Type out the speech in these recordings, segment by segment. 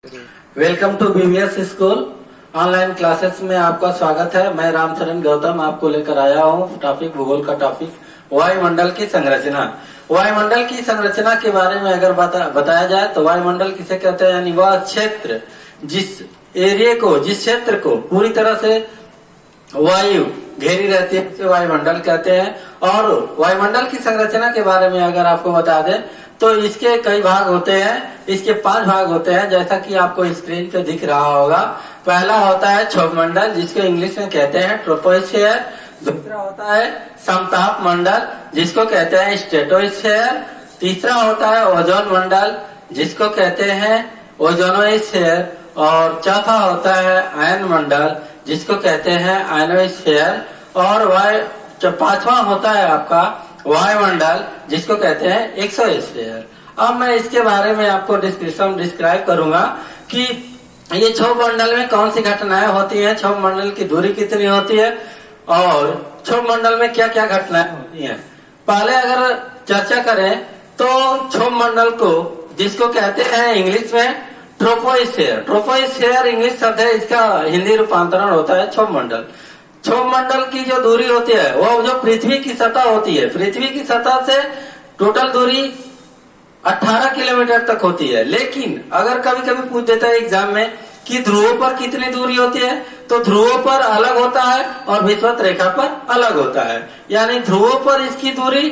Welcome to BVS school online classes में आपका स्वागत है। मैं रामचरण गौतम आपको लेकर आया हूँ टॉपिक भूगोल का टॉपिक वायुमंडल की संरचना। वायुमंडल की संरचना के बारे में अगर बताया जाए तो वायुमंडल किसे कहते हैं, यानी वह क्षेत्र जिस क्षेत्र को पूरी तरह से वायु घेरी रहती है उसे वायुमंडल कहते हैं। और वायुमंडल की संरचना के बारे में अगर आपको बता दें तो इसके कई भाग होते हैं, इसके 5 भाग होते हैं जैसा कि आपको स्क्रीन पे दिख रहा होगा। पहला होता है क्षोभ मंडल जिसको इंग्लिश में कहते हैं ट्रोपोस्फीयर। दूसरा होता है समताप मंडल जिसको कहते हैं स्ट्रेटोस्फीयर। तीसरा होता है ओजोन मंडल जिसको कहते हैं ओजोनोस्फीयर। और चौथा होता है आयन मंडल जिसको कहते हैं आयनोस्फीयर। और 5वां होता है आपका वायुमंडल जिसको कहते हैं एक्सोस्फीयर। अब मैं इसके बारे में आपको डिस्क्राइब करूंगा कि ये क्षोभ मंडल में कौन सी घटनाएं होती हैं, क्षोभ मंडल की दूरी कितनी होती है और क्षोभ मंडल में क्या क्या घटनाएं होती हैं। पहले अगर चर्चा करें तो क्षोभ मंडल को जिसको कहते हैं इंग्लिश में ट्रोपोस्फीयर। ट्रोपोस्फीयर इंग्लिश शब्द है, इसका हिंदी रूपांतरण होता है क्षोभ मंडल। क्षोभ मंडल की जो दूरी होती है वो जो पृथ्वी की सतह होती है, पृथ्वी की सतह से टोटल दूरी 18 किलोमीटर तक होती है। लेकिन अगर कभी कभी पूछ देता है एग्जाम में कि ध्रुवों पर कितनी दूरी होती है तो ध्रुवों पर अलग होता है और विषुवत रेखा पर अलग होता है। यानी ध्रुवों पर इसकी दूरी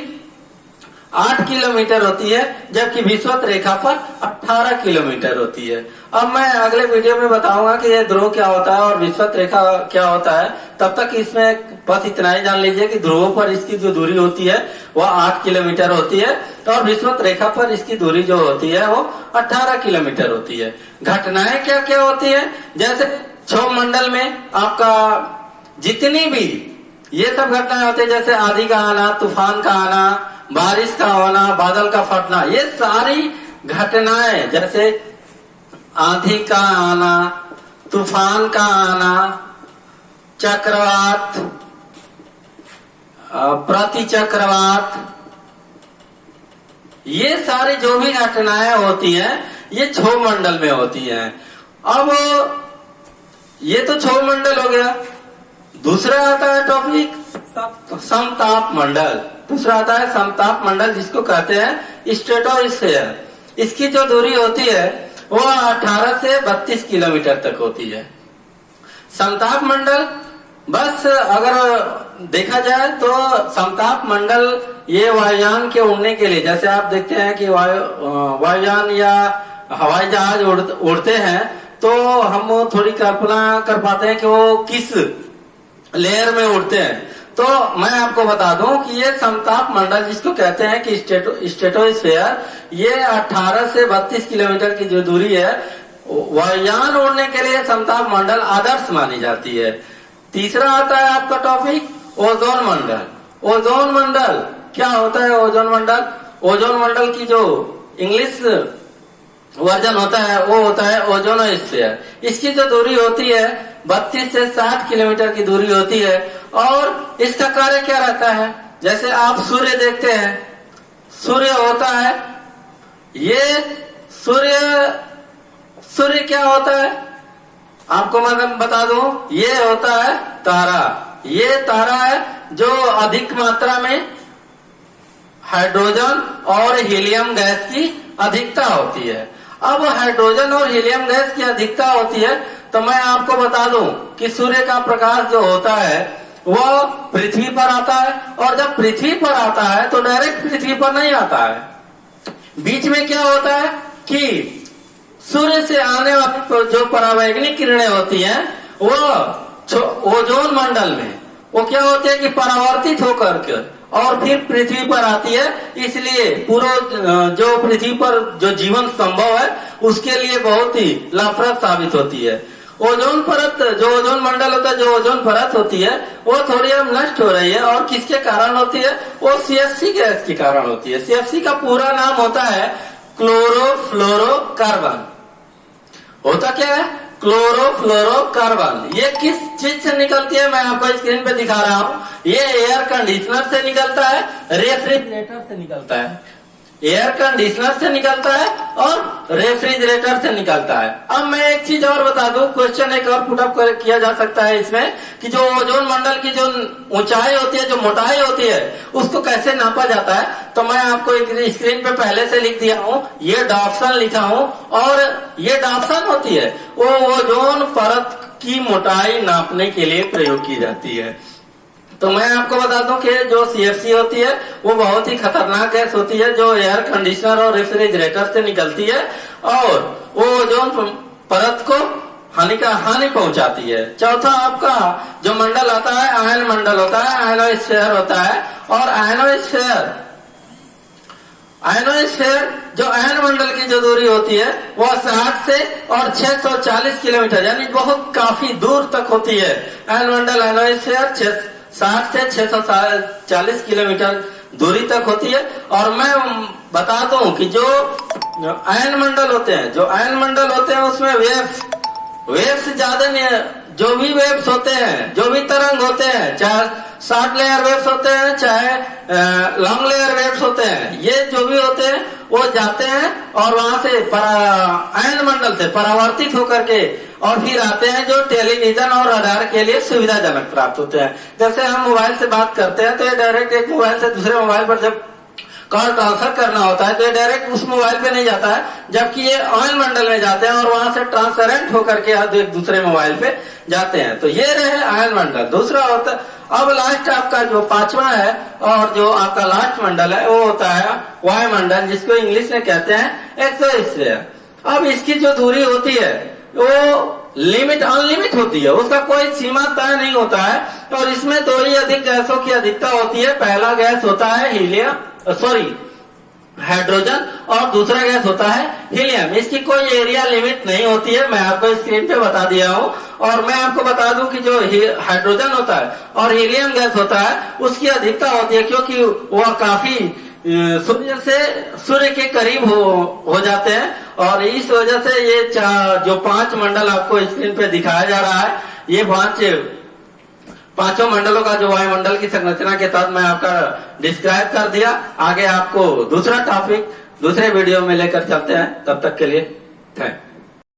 8 किलोमीटर होती है जबकि विषुवत रेखा पर 18 किलोमीटर होती है। अब मैं अगले वीडियो में बताऊंगा कि ये ध्रुव क्या होता है और विषुवत रेखा क्या होता है। तब तक इसमें बस इतना ही जान लीजिए कि ध्रुवों पर इसकी जो दूरी होती है वह 8 किलोमीटर होती है और विषुवत रेखा पर इसकी दूरी जो होती है वो 18 किलोमीटर होती है। घटनाएं क्या क्या होती है, जैसे क्षोभ मंडल में आपका जितनी भी ये सब घटनाएं होती है, जैसे आंधी का आना, तूफान का आना, बारिश का होना, बादल का फटना, ये सारी घटनाएं जैसे आंधी का आना, तूफान का आना, चक्रवात, प्रति चक्रवात, ये सारी जो भी घटनाएं होती हैं ये क्षोभ मंडल में होती हैं। अब ये तो क्षोभ मंडल हो गया। दूसरा आता है टॉपिक समताप मंडल। दूसरा आता है समताप मंडल जिसको कहते हैं स्ट्रेटोस्फीयर। इसकी जो दूरी होती है वो 18 से 32 किलोमीटर तक होती है। समताप मंडल बस अगर देखा जाए तो समताप मंडल ये वायुयान के उड़ने के लिए, जैसे आप देखते हैं कि वायुयान या हवाई जहाज उड़ते हैं तो हम थोड़ी कल्पना कर पाते हैं कि वो किस लेयर में उड़ते हैं। तो मैं आपको बता दूं कि ये समताप मंडल जिसको कहते हैं कि स्ट्रेटोस्फीयर, ये 18 से 32 किलोमीटर की जो दूरी है वायुयान उड़ने के लिए समताप मंडल आदर्श मानी जाती है। तीसरा आता है आपका टॉपिक ओजोन मंडल। ओजोन मंडल क्या होता है? ओजोन मंडल, ओजोन मंडल की जो इंग्लिश वर्जन होता है वो होता है ओजोनोस्फीयर। इसकी जो दूरी होती है 32 से 60 किलोमीटर की दूरी होती है। और इसका कार्य क्या रहता है, जैसे आप सूर्य देखते हैं, सूर्य होता है, ये सूर्य क्या होता है आपको मैं बता दूं, ये होता है तारा। ये तारा है जो अधिक मात्रा में हाइड्रोजन और हीलियम गैस की अधिकता होती है। अब हाइड्रोजन और हीलियम गैस की अधिकता होती है तो मैं आपको बता दूं कि सूर्य का प्रकाश जो होता है वो पृथ्वी पर आता है और जब पृथ्वी पर आता है तो डायरेक्ट पृथ्वी पर नहीं आता है। बीच में क्या होता है कि सूर्य से आने वाली जो परावैंगनिक किरणें होती हैं वो ओजोन मंडल में वो क्या होती है कि परावर्तित होकर के और फिर पृथ्वी पर आती है। इसलिए पूरा जो पृथ्वी पर जो जीवन संभव है उसके लिए बहुत ही लाभप्रद साबित होती है। ओजोन परत, जो ओजोन मंडल होता है, जो ओजोन परत होती है वो थोड़ी अब नष्ट हो रही है और किसके कारण होती है? वो CFC गैस के कारण होती है। CFC का पूरा नाम होता है क्लोरोफ्लोरोकार्बन। होता क्या है? क्लोरोफ्लोरोकार्बन। ये किस चीज से निकलती है मैं आपको स्क्रीन पे दिखा रहा हूँ। ये एयर कंडीशनर से निकलता है, रेफ्रिजरेटर से निकलता है। एयर कंडीशनर से निकलता है और रेफ्रिजरेटर से निकलता है। अब मैं एक चीज और बता दूं, क्वेश्चन एक और पुटअप किया जा सकता है इसमें कि जो ओजोन मंडल की जो ऊंचाई होती है, जो मोटाई होती है, उसको कैसे नापा जाता है। तो मैं आपको एक स्क्रीन पे पहले से लिख दिया हूं, ये डॉप्सन लिखा हूं, और ये डॉप्सन होती है वो ओजोन परत की मोटाई नापने के लिए प्रयोग की जाती है। तो मैं आपको बता दूं कि जो सीएफसी होती है वो बहुत ही खतरनाक गैस होती है, जो एयर कंडीशनर और रेफ्रिजरेटर से निकलती है और वो ओजोन परत को हानि पहुंचाती है। चौथा आपका जो मंडल आता है आयन मंडल होता है, आयनोस्फीयर होता है। और आयनोस्फीयर जो आयन मंडल की जो दूरी होती है वो 60 से और 640 किलोमीटर यानी बहुत काफी दूर तक होती है। आयन मंडल आयनोस्फीयर 60 से 640 किलोमीटर दूरी तक होती है। और मैं बता दूं कि जो आयन मंडल होते हैं उसमें वेव्स ज्यादा नहीं है। जो भी वेव्स होते हैं, जो भी तरंग होते हैं, चाहे शॉर्ट लेयर वेव्स होते हैं चाहे लॉन्ग लेयर वेव्स होते हैं, ये जो भी होते हैं वो जाते हैं और वहां से आयन मंडल से परावर्तित होकर के और फिर आते हैं जो टेलीविजन और रडार के लिए सुविधाजनक प्राप्त होते हैं। जैसे हम मोबाइल से बात करते हैं तो ये डायरेक्ट एक मोबाइल से दूसरे मोबाइल पर जब कॉल ट्रांसफर करना होता है तो ये डायरेक्ट उस मोबाइल पे नहीं जाता है, जबकि ये आयन मंडल में जाते हैं और वहां से ट्रांसपेरेंट होकर के एक दूसरे मोबाइल पे जाते हैं। तो ये रहे आयन मंडल। दूसरा होता है, अब लास्ट आपका जो पांचवा है और जो आपका लास्ट मंडल है वो होता है वायुमंडल, जिसको इंग्लिश में कहते हैं एक्सोस्फीयर। अब इसकी जो दूरी होती है वो अनलिमिट होती है, उसका कोई सीमा तय नहीं होता है। और इसमें दो ही अधिक गैसों की अधिकता होती है। पहला गैस होता है हाइड्रोजन और दूसरा गैस होता है हीलियम। इसकी कोई एरिया लिमिट नहीं होती है, मैं आपको स्क्रीन पे बता दिया हूं। और मैं आपको बता दूं कि जो हाइड्रोजन होता है और हीलियम गैस होता है उसकी अधिकता होती है क्योंकि वह काफी सूर्य के करीब हो जाते हैं। और इस वजह से ये जो 5 मंडल आपको स्क्रीन पे दिखाया जा रहा है, ये पांचों मंडलों का जो वायुमंडल की संरचना के तहत मैं आपका डिस्क्राइब कर दिया। आगे आपको दूसरा टॉपिक दूसरे वीडियो में लेकर चलते हैं, तब तक के लिए थैंक।